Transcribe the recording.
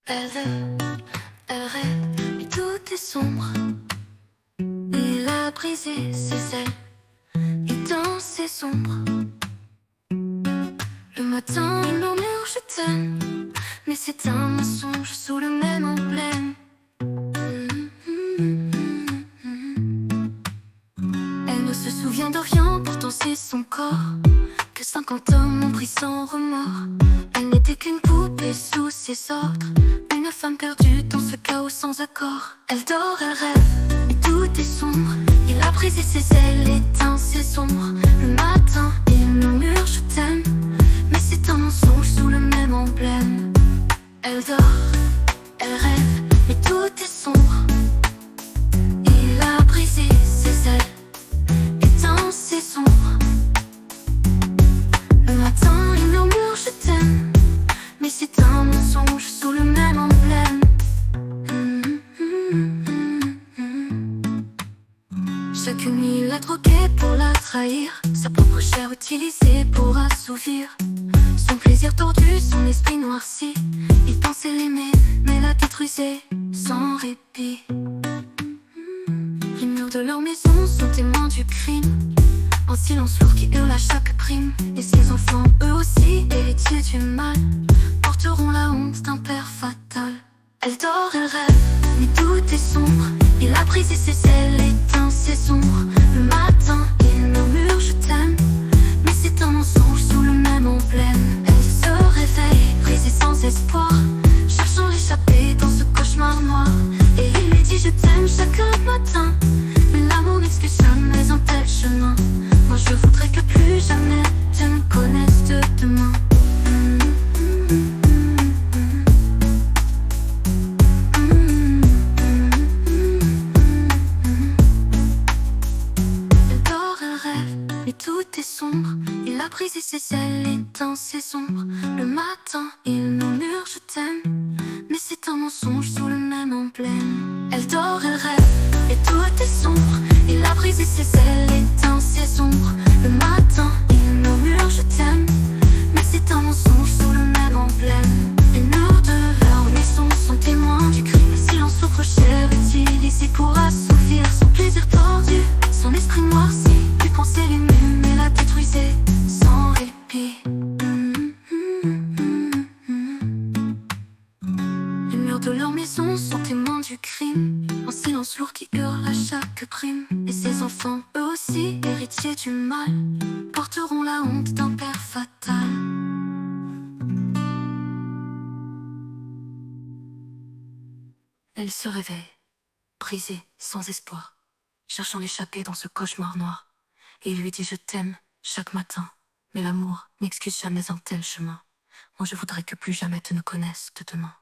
Elle rêve, et tout est sombre. Il a brisé ses ailes, et dans ses sombres. Le matin, il murmure je t'aime, mais c'est un mensonge sous le même emblème. Elle ne se souvient de rien, pourtant c'est son corps que 50 hommes ont pris sans remords. Elle n'était qu'une poupée sous ses ordres, une femme perdue dans ce chaos sans accord. Elle dort, elle rêve, et tout est sombre. Il a brisé ses ailes, éteint ses ombres. Le matin, il murmure je t'aime, mais c'est un mensonge sous le même emblème. Elle dort, elle rêve, mais tout est sombre. Il a brisé ses ailes, éteint ses ombres. Le matin, il murmure je t'aime, mais c'est un mensonge sous le même emblème. Chaque nuit, il l'a droguée pour la trahir, sa propre chair utilisée pour assouvir son plaisir tordu, son esprit noirci. Il pensait l'aimer, mais la détruisait sans répit. Les murs de leur maison sont témoins du crime, en silence lourd qui hurle à chaque prime. Et ses enfants, eux aussi, héritiers du mal, porteront la honte d'un père fatal. Elle dort, elle rêve, mais tout est sombre. Il a brisé ses ailes, éteint ses ombres. Le matin, il murmure je t'aime, mais c'est un mensonge sous le même emblème. Elle se réveille, brisée sans espoir, cherchant l'échapper dans ce cauchemar noir. Et il lui dit je t'aime chaque matin, mais l'amour n'excuse jamais un tel chemin. Moi je voudrais que plus jamais tu me connaisses de demain. Elle dort, elle rêve, mais tout est sombre. Il a brisé ses ailes, éteint ses ombres. Le matin, il murmure je t'aime, mais c'est un mensonge sous le même emblème. Elle dort, elle rêve, et tout est sombre. Il a brisé ses ailes, éteint ses ombres. Le matin, il murmure je t'aime, mais c'est un mensonge sous le même emblème. Les murs de leur maison sont témoins du crime. Le silence au crochet utilisé pour assouvir son plaisir tordu, son esprit noirci. Il pensait l'aimer, mais la détruisait sans répit. Les murs de leur maison sont témoins du crime, en silence lourd qui hurle à chaque prime. Et ses enfants, eux aussi, héritiers du mal, porteront la honte d'un père fatal. Elle se réveille, brisée, sans espoir, cherchant l'échapper dans ce cauchemar noir. Et il lui dit je t'aime chaque matin, mais l'amour n'excuse jamais un tel chemin. Moi je voudrais que plus jamais tu ne connaisses de demain.